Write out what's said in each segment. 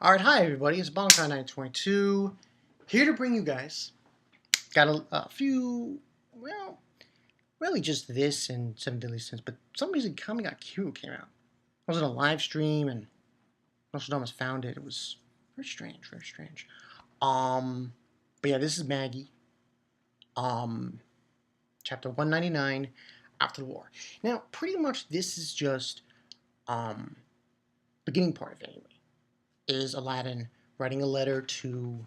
Alright, hi everybody, it's Bonkai922, here to bring you guys, got a few, well, really just this and 7 Deadly Sins, but for some reason Kami Got Q came out. I was on a live stream and Nostradamus found it. It was very strange, very strange. But yeah, this is Magi, chapter 199, After the War. Now, pretty much this is just, beginning part of it anyway. Is Aladdin writing a letter to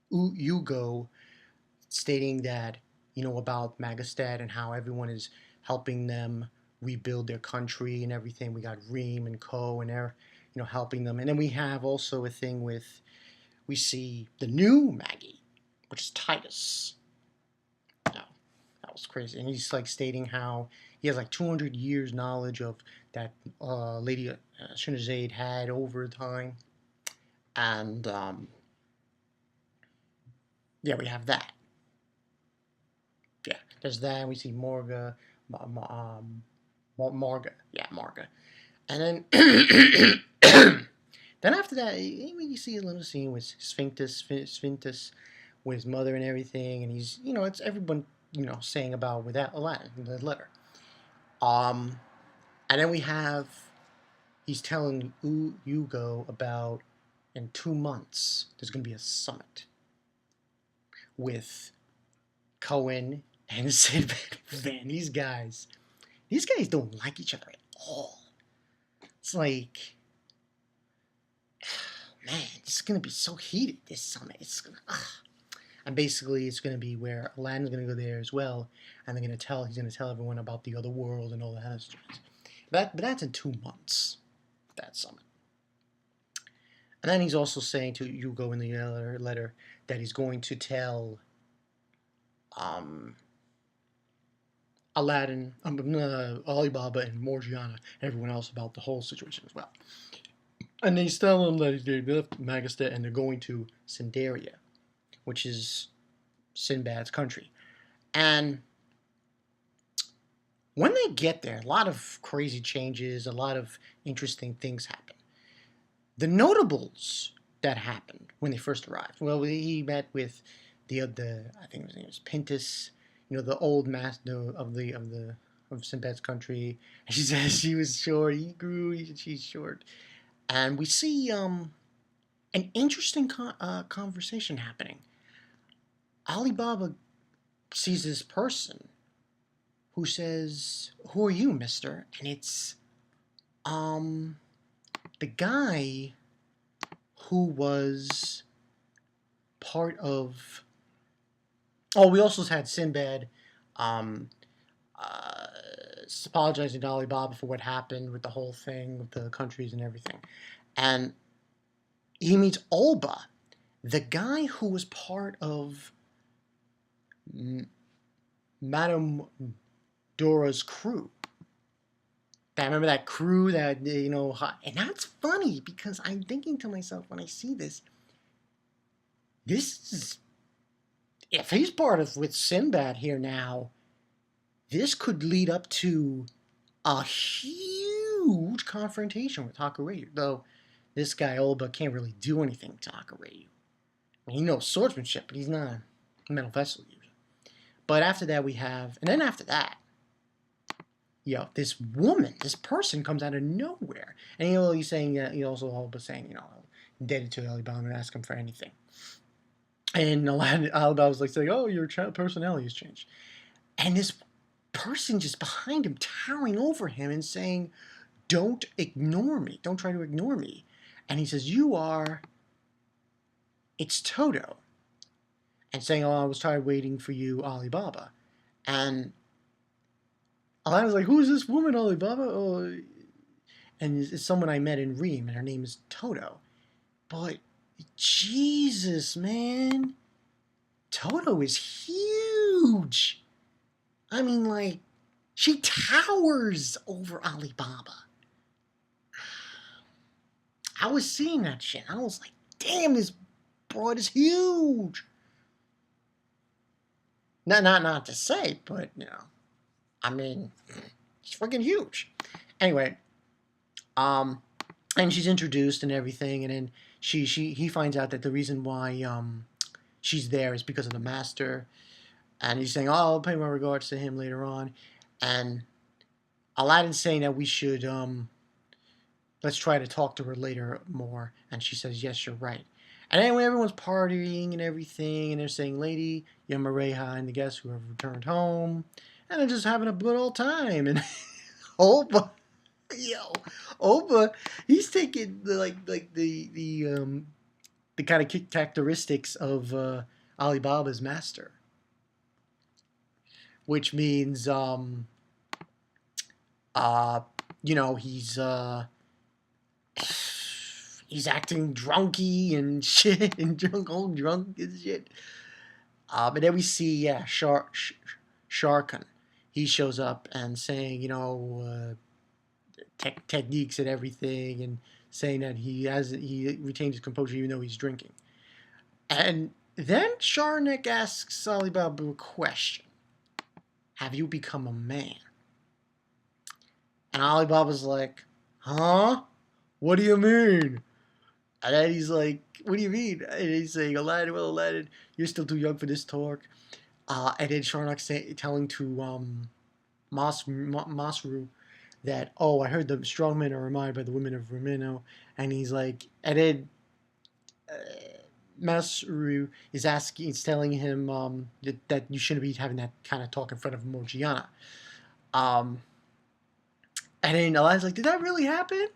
Hugo stating that, about Magastat and how everyone is helping them rebuild their country and everything. We got Reem and Co. and they're, helping them. And then we have also a thing with, we see the new Magi, which is Titus. Now, that was crazy. And he's like stating how he has like 200 years knowledge of that Lady Shinazade had over time. And yeah, we have that. Yeah, there's that. We see Marga. Marga. And then then after that, you see a little scene with Sphinx with his mother and everything, and he's, it's everyone, saying about with that Aladdin, the letter. And then we have, he's telling Hugo about, in 2 months, there's going to be a summit with Cohen and Sinbad. Man, these guys don't like each other at all. It's like, man, this is going to be so heated, this summit. It's going to, and basically it's going to be where Aladdin's going to go there as well, and he's going to tell everyone about the other world and all that other stuff. But that's in 2 months, that summit. And then he's also saying to Hugo in the letter that he's going to tell Aladdin, Alibaba, and Morgiana, and everyone else about the whole situation as well. And he's telling them that they left Magastat and they're going to Cinderia, which is Sinbad's country. And when they get there, a lot of crazy changes, a lot of interesting things happen. The notables that happened when they first arrived. Well, he met with the I think his name was Pintus, the old master of Sinbad's country. And she says she was short. He grew. She's short. And we see an interesting conversation happening. Alibaba sees this person who says, "Who are you, mister?" And it's the guy who was part of... Oh, we also had Sinbad apologizing to Alibaba for what happened with the whole thing with the countries and everything. And he meets Olba, the guy who was part of Madame Dora's crew. I remember that crew that, and that's funny because I'm thinking to myself when I see this is, if he's part of with Sinbad here now, this could lead up to a huge confrontation with Hakuryu. Though this guy Olba can't really do anything to Hakuryu. I mean, he knows swordsmanship, but he's not a metal vessel user. But after that we have, and then after that, this person comes out of nowhere. And he's saying that, he also Olba saying, indebted to Alibaba and ask him for anything. And Alibaba was like saying, "Oh, your personality has changed." And this person just behind him, towering over him and saying, "Don't ignore me. Don't try to ignore me." And he says, it's Toto. And saying, "Oh, I was tired waiting for you, Alibaba." And I was like, "Who's this woman, Alibaba?" Oh, and it's someone I met in Reem, and her name is Toto. But Jesus, man, Toto is huge. I mean, like, she towers over Alibaba. I was seeing that shit. I was like, damn, this broad is huge. Not to say, but, I mean, it's freaking huge. Anyway, and she's introduced and everything, and then he finds out that the reason why she's there is because of the master, and he's saying, "Oh, I'll pay my regards to him later on," and Aladdin's saying that we should let's try to talk to her later more, and she says, "Yes, you're right." And then when everyone's partying and everything, and they're saying, "Lady, Yamareha, and the guests who have returned home," and they're just having a good old time, and Olba, yo, Olba, he's taking the kind of characteristics of Alibaba's master, which means you know, he's acting drunky and shit and drunk and shit. And then we see, yeah, Sharkan. He shows up and saying, you know, techniques and everything, and saying that he retains his composure even though he's drinking. And then Sharnak asks Alibaba a question: "Have you become a man?" And Alibaba's like, "Huh? What do you mean?" And then he's like, "What do you mean?" And he's saying, "Aladdin, well, Aladdin, you're still too young for this talk." And then Sharnak telling to Masru that, "Oh, I heard the strong men are admired by the women of Ramino." And he's like, and then Masru is telling him that you shouldn't be having that kind of talk in front of Morgiana. And then Aladdin's like, "Did that really happen?"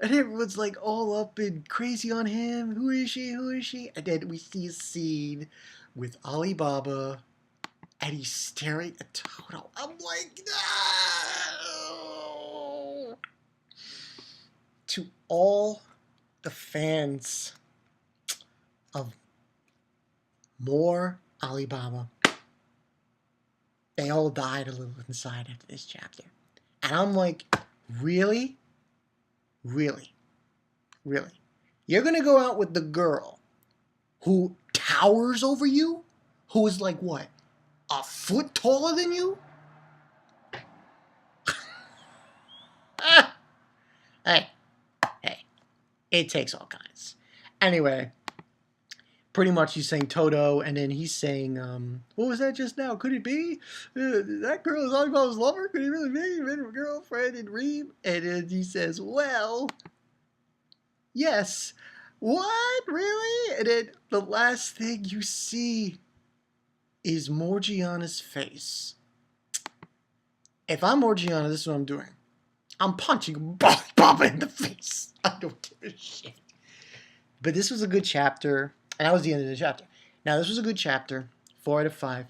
And everyone's like all up and crazy on him. Who is she? Who is she? And then we see a scene with Alibaba, and he's staring at Toto. I'm like, no! To all the fans of more Alibaba, they all died a little inside after this chapter. And I'm like, really? Really? Really? You're going to go out with the girl who towers over you? Who is like, what, a foot taller than you? Hey, it takes all kinds. Anyway, pretty much he's saying Toto, and then he's saying, what was that just now? Could it be? That girl is Alibaba's lover? Could it really be? A girlfriend in Reem? And then he says, well, yes. What? Really? And then the last thing you see is Morgiana's face. If I'm Morgiana, this is what I'm doing. I'm punching Baba in the face. I don't give a shit. But this was a good chapter, and that was the end of the chapter. Now, this was a good chapter, 4 out of 5.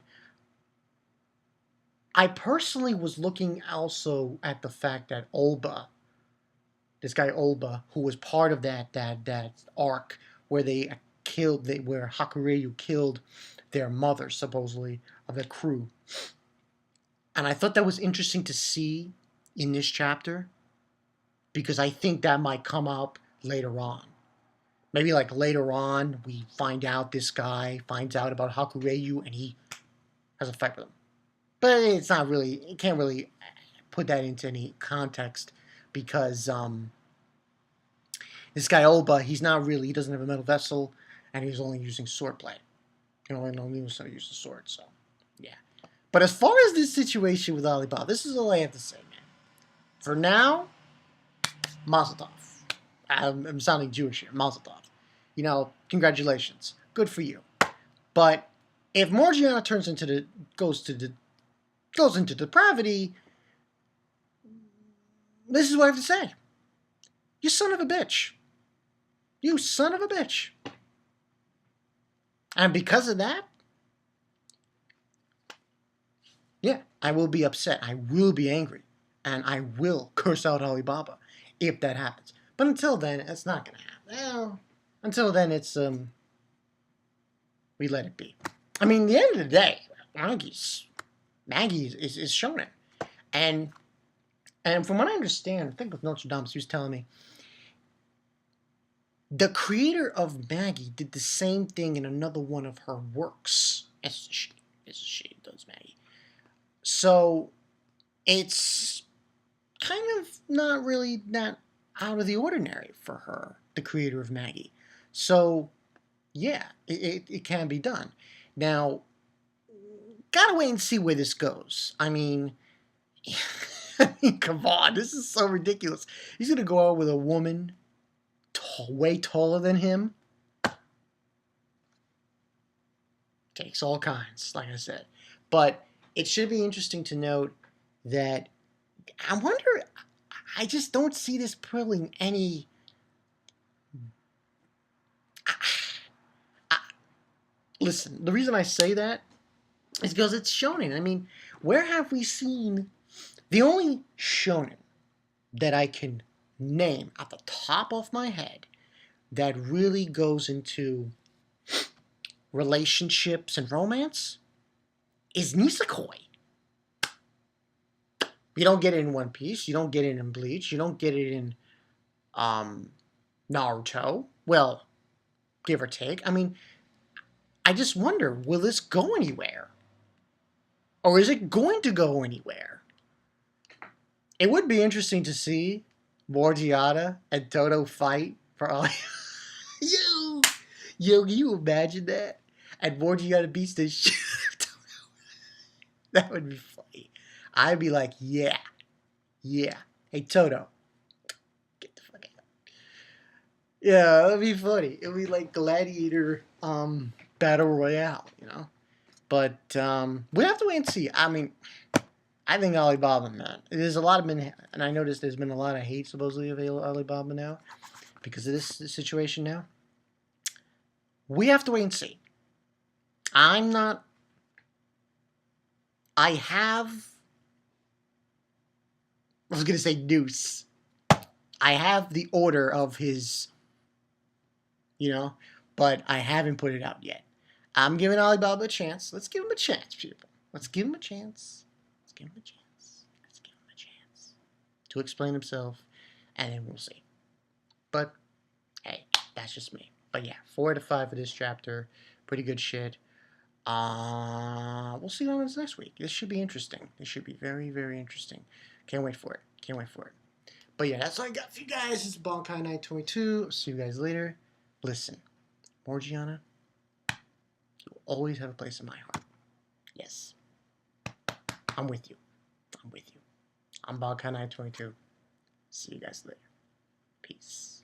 I personally was looking also at the fact that Olba, this guy Olba, who was part of that arc where where Hakureyu killed their mother, supposedly, of the crew. And I thought that was interesting to see in this chapter, because I think that might come up later on. Maybe like later on, we find out this guy finds out about Hakureyu and he has a fight with him. But it's not really, you can't really put that into any context, because this guy Olba, he doesn't have a metal vessel, and he's only using swordplay. He only knows how to use the sword, so yeah. But as far as this situation with Alibaba, this is all I have to say, man. For now, Mazel tov. I'm sounding Jewish here. Mazel tov. You know, congratulations. Good for you. But if Morgiana goes into depravity, this is what I have to say. You son of a bitch. You son of a bitch. And because of that, yeah, I will be upset. I will be angry. And I will curse out Alibaba if that happens. But until then, it's not going to happen. Well, until then, it's, we let it be. I mean, at the end of the day, Maggie is shonen. And from what I understand, I think with Notre Dame, she was telling me, the creator of Maggie did the same thing in another one of her works. It's a she does Maggie. So it's kind of not really that out of the ordinary for her, the creator of Magi. So, yeah, it can be done. Now, gotta wait and see where this goes. I mean, come on, this is so ridiculous. He's gonna go out with a woman way taller than him. Takes all kinds, like I said. But it should be interesting to note that I wonder, I just don't see this pulling any. Listen, the reason I say that is because it's shonen. I mean, where have we seen the only shonen that I can name at the top of my head that really goes into relationships and romance is Nisekoi. You don't get it in One Piece. You don't get it in Bleach. You don't get it in Naruto. Well, give or take. I mean, I just wonder, will this go anywhere? Or is it going to go anywhere? It would be interesting to see Morgiana and Toto fight for all. Yo, yo, can you imagine that? And Morgiana beats the shit out of Toto. That would be funny. I'd be like, yeah. Hey, Toto, get the fuck out. Yeah, that'd be funny. It'd be like Gladiator Battle Royale, you know? But we have to wait and see. I mean, I think Alibaba, man. There's a lot of and I noticed there's been a lot of hate supposedly of Alibaba now because of this situation now. We have to wait and see. I was going to say Noose. I have the order of his, but I haven't put it out yet. I'm giving Alibaba a chance. Let's give him a chance, people. Let's give him a chance. Let's give him a chance. Let's give him a chance to explain himself, and then we'll see. But, hey, that's just me. But yeah, 4 out of 5 for this chapter. Pretty good shit. We'll see what happens next week. This should be interesting. This should be very, very interesting. Can't wait for it. Can't wait for it. But yeah, that's all I got for you guys. This is Bonkai Night 22. See you guys later. Listen, Morgiana, you will always have a place in my heart. Yes. I'm with you. I'm with you. I'm Bonkai Night 22. See you guys later. Peace.